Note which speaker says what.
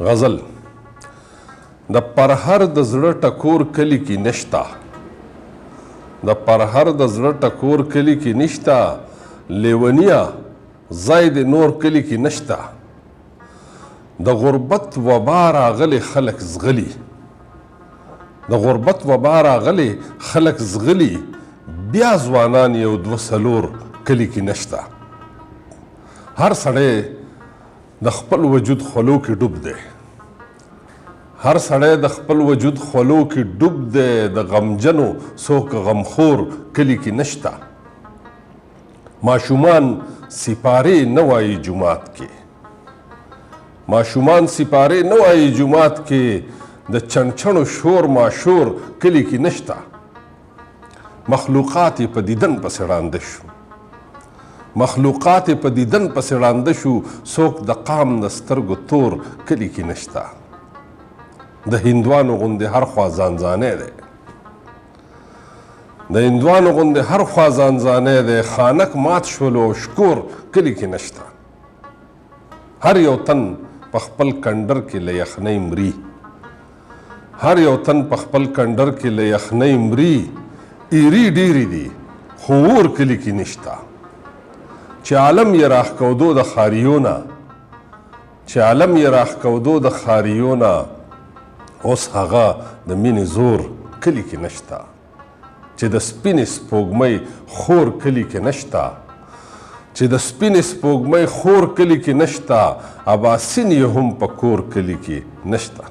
Speaker 1: غزل د پرهر د زړه ټکور کلی کې نشتا، د پرهر د زړه ټکور کلی کې نشتا، لیونیا ځای د نور کلی کې نشتا. د غربت وبا راغلی خلک زغلي، د غربت وبا راغلی خلک زغلي، بیا ځوانان یو دوه څلور کلی کې نشتا. هر سړی د خپل وجود خولو کې ډوب دی، هر سړی د خپل وجود خولو کې ډوب دی، د غمجنو څوک غمخور کلی کې نشتا. ماشومان سپارې نه وایي جومات کې، ماشومان سپارې نه وایي جومات کې، د چنچڼو شور ماشور کلی کې نشتا. مخلوقات یې په دیدن پسې ړانده شو، مخلوقات یې په دیدن پسې ړانده شو، څوک د قام د سترګو تور کلی کې نشتا. د هندوانو غوندې هر خوا ځانځانی دی، د هندوانو غوندې هر خوا ځانځانی دی، خانک مات شولو او شکور کلی کې نشتا. هر یو تن په خپل کنډر کې له یخنۍ مري، هر یو تن په خپل کنډر کې له یخنۍ مري. ایري ډیرې دي خو اور کلی کې نشتا. چې عالم یې راښکودو د ښاریونه، چې عالم یې راښکودو د ښاریونه، اوس هغه د مینې زور کلی کې نشتا. چې د سپینې سپوږمۍ خور کلی کې نشتا، چې د سپینې سپوږمۍ خور کلی کې نشتا، اباسین یې هم په کور کلی کې نشتا.